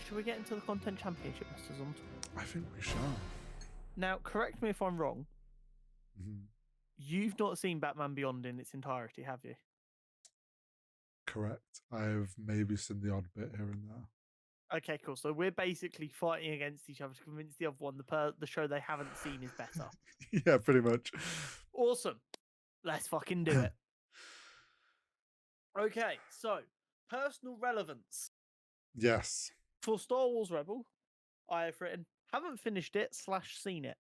Should we get into the content championship, Mr. Zond? I think we shall. Now, correct me if I'm wrong. Mhm. You've not seen Batman Beyond in its entirety, have you? Correct. I've maybe seen the odd bit here and there. Okay, cool. So we're basically fighting against each other to convince the other one the show they haven't seen is better. Yeah, pretty much. Awesome. Let's fucking do it. Okay, so personal relevance. Yes. For Star Wars Rebel, I have written, haven't finished it / seen it.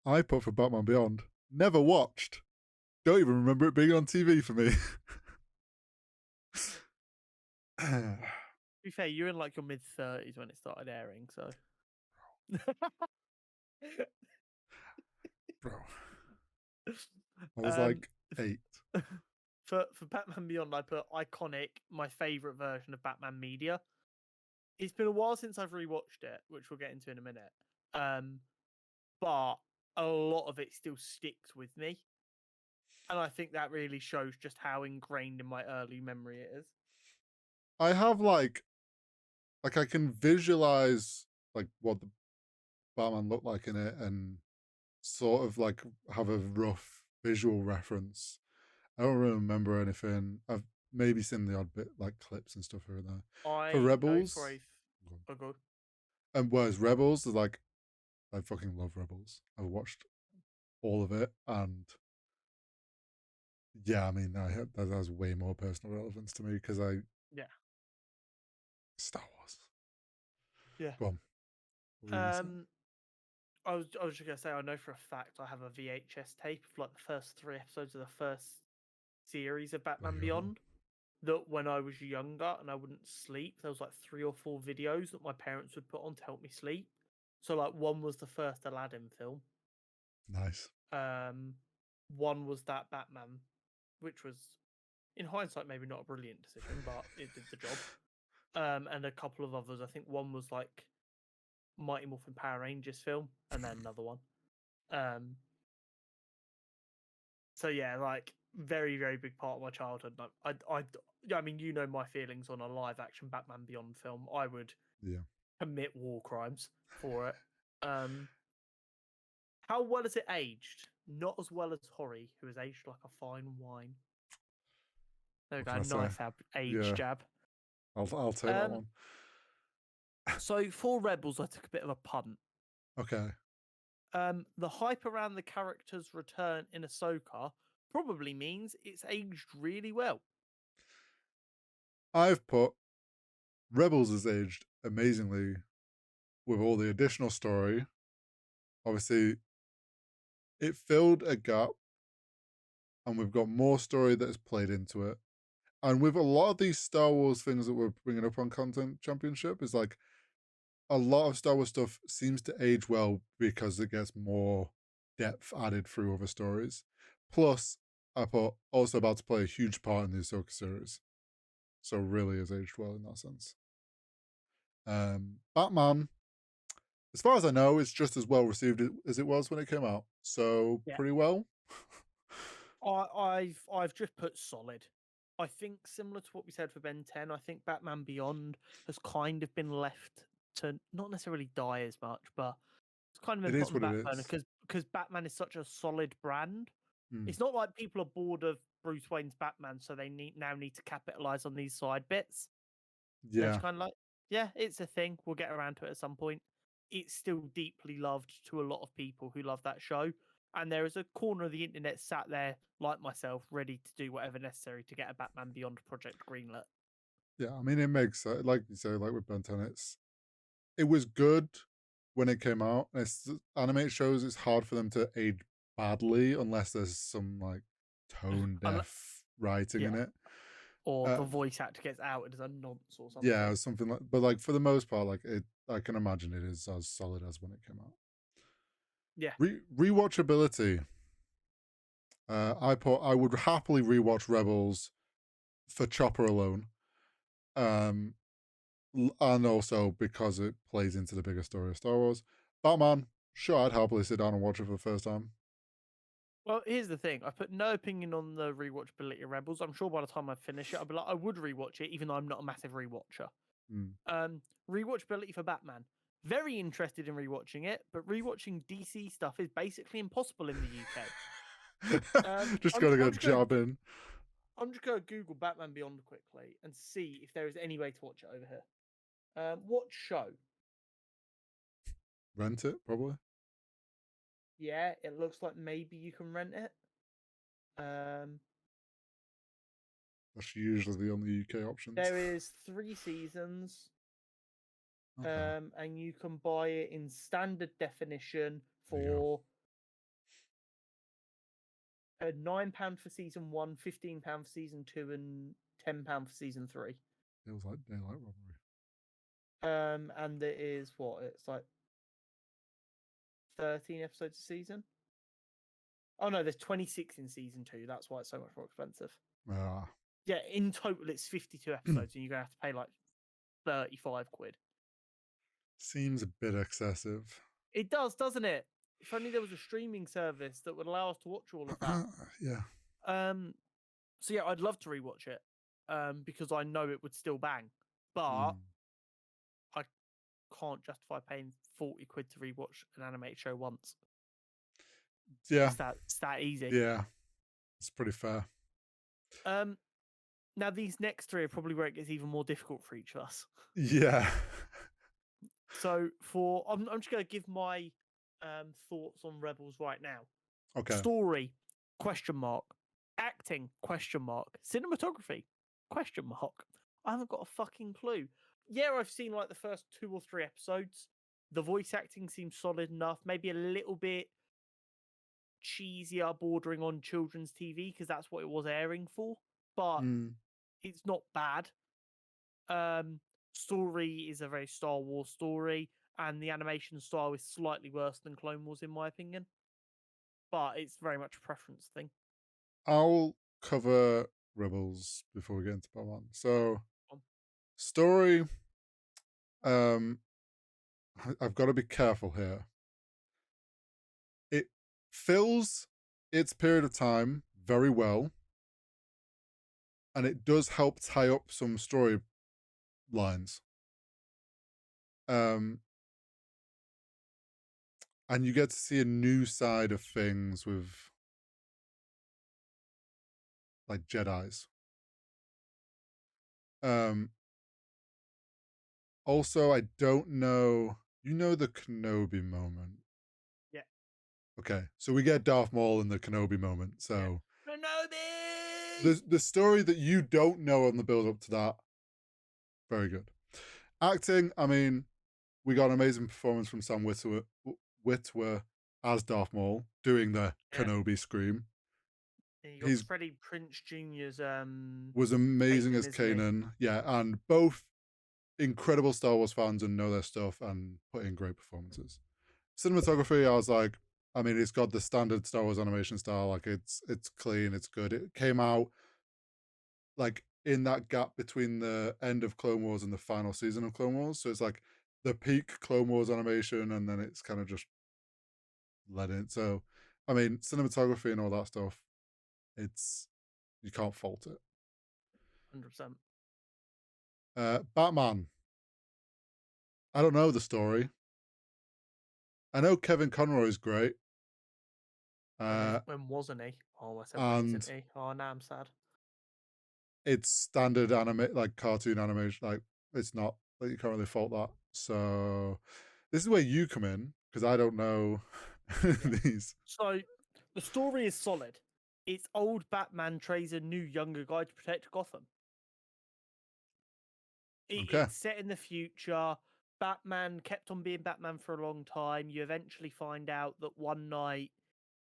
I put for Batman Beyond. Never watched. Don't even remember it being on TV for me. To be fair, you're in like your mid-30s when it started airing, so. Bro. I was like 8. For Batman Beyond, I put iconic, my favorite version of Batman media. It's been a while since I've rewatched it, which we'll get into in a minute. But a lot of it still sticks with me. And I think that really shows just how ingrained in my early memory it is. I have like I can visualize like what the Batman looked like in it and sort of like have a rough visual reference. I don't really remember anything. I've maybe seen the odd bit like clips and stuff here and there. For I go for Rebels, a go. and whereas Rebels is like I fucking love Rebels. I've watched all of it, and yeah, I mean that has way more personal relevance to me because Yeah. Star Wars. Yeah. Go on. What were you gonna say? I was just gonna say I know for a fact I have a VHS tape of like the first 3 episodes of the first series of Batman Beyond. That when I was younger and I wouldn't sleep, there was like 3 or 4 videos that my parents would put on to help me sleep. So like one was the first Aladdin film. Nice. One was that Batman, which was in hindsight maybe not a brilliant decision, but it did the job. And a couple of others. I think one was like Mighty Morphin Power Rangers film, and then another one. So yeah, like very very big part of my childhood. I mean, you know my feelings on a live action Batman Beyond film. I would commit war crimes for it. How well has it aged? Not as well as Horry, who has aged like a fine wine. There we go, nice age jab. I'll take that one. So for Rebels, I took a bit of a punt. Okay. The hype around the character's return in Ahsoka probably means it's aged really well. I've put Rebels has aged amazingly with all the additional story. Obviously, it filled a gap, and we've got more story that has played into it. And with a lot of these Star Wars things that we're bringing up on Content Championship, is like a lot of Star Wars stuff seems to age well because it gets more depth added through other stories. Plus, I put also about to play a huge part in the Ahsoka series. So really has aged well in that sense. Batman, as far as I know, it's just as well received as it was when it came out. So pretty well. I've just put solid. I think similar to what we said for Ben 10, I think Batman Beyond has kind of been left to not necessarily die as much, but it's kind of been put on the back burner because Batman is such a solid brand. It's not like people are bored of Bruce Wayne's Batman, so they now need to capitalize on these side bits. Yeah. It's kind of like, yeah, it's a thing. We'll get around to it at some point. It's still deeply loved to a lot of people who love that show. And there is a corner of the internet sat there, like myself, ready to do whatever necessary to get a Batman Beyond project greenlit. Yeah, I mean, it makes sense. Like you say, like with Ben 10, it was good when it came out. It's animated shows, it's hard for them to age badly unless there's some like tone deaf writing in it. Or the voice actor gets outed as a nonce or something. Yeah, something like, but like for the most part, like I can imagine it is as solid as when it came out. Yeah. Rewatchability. I would happily rewatch Rebels for Chopper alone. And also because it plays into the bigger story of Star Wars. Batman, sure, I'd happily sit down and watch it for the first time. Well, here's the thing. I put no opinion on the rewatchability of Rebels. I'm sure by the time I finish it, I'll be like, I would rewatch it, even though I'm not a massive rewatcher. Rewatchability for Batman. Very interested in rewatching it, but rewatching DC stuff is basically impossible in the UK. Just gotta go job in. I'm just going to Google Batman Beyond quickly and see if there is any way to watch it over here. What show? Rent it, probably. Yeah, it looks like maybe you can rent it. That's usually the only UK options. There is 3 seasons. Okay. And you can buy it in standard definition for £9 for season 1, £15 for season 2, and £10 for season 3. It was like daylight robbery. And it is what? It's like 13 episodes a season. Oh no, there's 26 in season 2. That's why it's so much more expensive. Yeah, in total it's 52 episodes, and you're gonna have to pay like 35 quid. Seems a bit excessive. It does, doesn't it? If only there was a streaming service that would allow us to watch all of that. Yeah. So yeah, I'd love to rewatch it. Because I know it would still bang. But I can't justify paying 40 quid to rewatch an animated show once. Yeah. It's that easy. Yeah. It's pretty fair. Now these next 3 are probably where it gets even more difficult for each of us. Yeah. So I'm just going to give my thoughts on Rebels right now. Okay. Story, ? Acting, ? Cinematography, ? I haven't got a fucking clue. Yeah, I've seen like the first 2 or 3 episodes. The voice acting seems solid enough. Maybe a little bit cheesier, bordering on children's TV, because that's what it was airing for. But it's not bad. Story is a very Star Wars story, and the animation style is slightly worse than Clone Wars, in my opinion. But it's very much a preference thing. I'll cover Rebels before we get into part 1. So, story. I've got to be careful here. It fills its period of time very well, and it does help tie up some story lines. And you get to see a new side of things with like Jedis. Also, I don't know. You know the Kenobi moment? Yeah. Okay, so we get Darth Maul in the Kenobi moment. So Kenobi! The story that you don't know on the build up to that, very good. Acting, I mean, we got an amazing performance from Sam Witwer as Darth Maul doing the Kenobi scream. He's Freddie Prinze Jr.'s was amazing as Kanan. Yeah, and both incredible Star Wars fans and know their stuff and put in great performances. Cinematography, I was like, I mean, it's got the standard Star Wars animation style. Like it's clean, it's good. It came out like in that gap between the end of Clone Wars and the final season of Clone Wars. So it's like the peak Clone Wars animation, and then it's kind of just let in. So, I mean, cinematography and all that stuff, you can't fault it. 100%. Batman. I don't know the story. I know Kevin Conroy is great. When wasn't he? Oh, I said when isn't he? Oh, now I'm sad. It's standard like cartoon animation. Like it's not. Like, you can't really fault that. So this is where you come in, because I don't know these. So the story is solid. It's old Batman trains a new younger guy to protect Gotham. It's set in the future. Batman kept on being Batman for a long time. You eventually find out that one night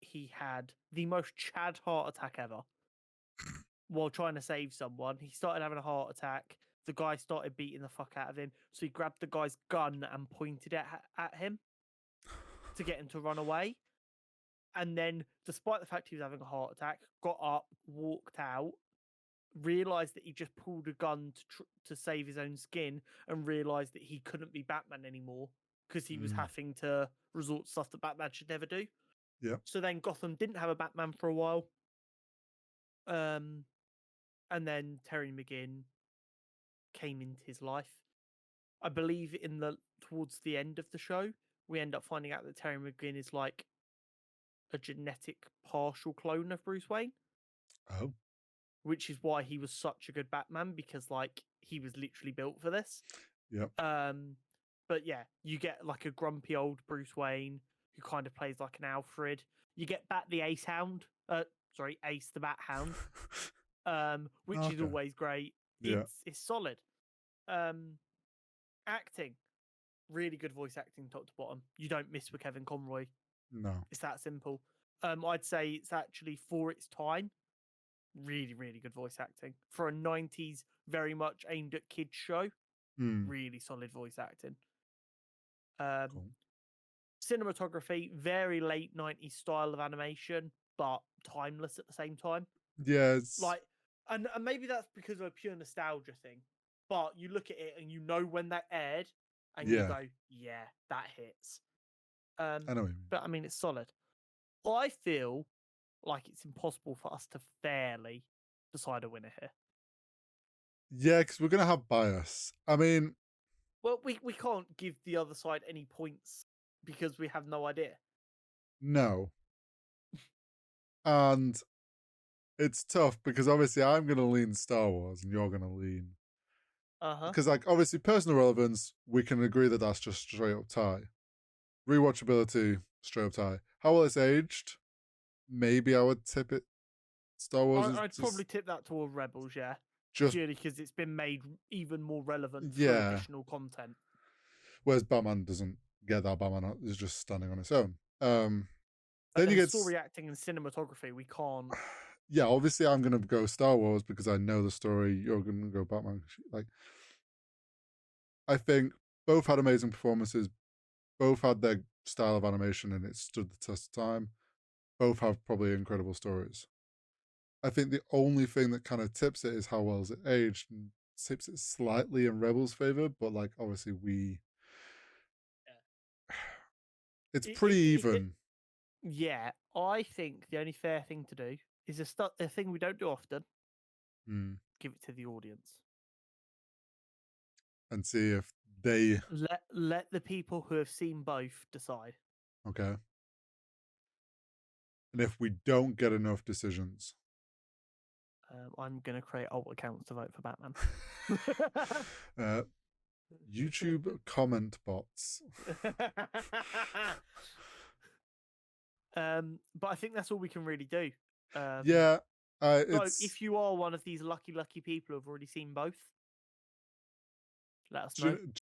he had the most Chad heart attack ever while trying to save someone. He started having a heart attack. The guy started beating the fuck out of him. So he grabbed the guy's gun and pointed it at him to get him to run away. And then, despite the fact he was having a heart attack, got up, walked out, realized that he just pulled a gun to save his own skin, and realized that he couldn't be Batman anymore because he was having to resort to stuff that Batman should never do. Yeah. So then Gotham didn't have a Batman for a while. And then Terry McGinn came into his life. I believe towards the end of the show, we end up finding out that Terry McGinn is like a genetic partial clone of Bruce Wayne. Oh. Which is why he was such a good Batman, because like he was literally built for this. Yep. But yeah, you get like a grumpy old Bruce Wayne who kind of plays like an Alfred. You get Bat the Ace Hound. Ace the Bat Hound. Which is always great. Yeah. It's solid. Acting, really good voice acting, top to bottom. You don't miss with Kevin Conroy. No. It's that simple. I'd say it's actually, for its time, really, really good voice acting. For a 90s, very much aimed at kids show, really solid voice acting. Cool. Cinematography, very late 90s style of animation, but timeless at the same time. Yeah, like, and maybe that's because of a pure nostalgia thing. But you look at it and you know when that aired, and you go, yeah, that hits. I know what you mean. But I mean, it's solid. I feel like it's impossible for us to fairly decide a winner here. Yeah, because we're gonna have bias. I mean, well, we can't give the other side any points because we have no idea. No. And it's tough because obviously I'm gonna lean Star Wars and you're gonna lean. Because like obviously personal relevance, we can agree that that's just straight up tie. Rewatchability, straight up tie. How well it's aged, maybe I would tip it. Star Wars I'd probably tip that toward Rebels, yeah. Just purely because it's been made even more relevant through additional content. Whereas Batman doesn't get that. Batman is just standing on its own. Then you get story acting and cinematography. We can't. Yeah, obviously I'm gonna go Star Wars because I know the story. You're gonna go Batman. Like, I think both had amazing performances. Both had their style of animation, and it stood the test of time. Both have probably incredible stories. I think the only thing that kind of tips it is how well is it aged, and tips it slightly in Rebels' favor. But like, obviously, it's pretty even. Yeah, I think the only fair thing to do is a thing we don't do often. Give it to the audience and see if they let the people who have seen both decide. Okay. And if we don't get enough decisions, I'm going to create alt accounts to vote for Batman. YouTube comment bots. But I think that's all we can really do. Yeah. So if you are one of these lucky people who've already seen both, let us know. Do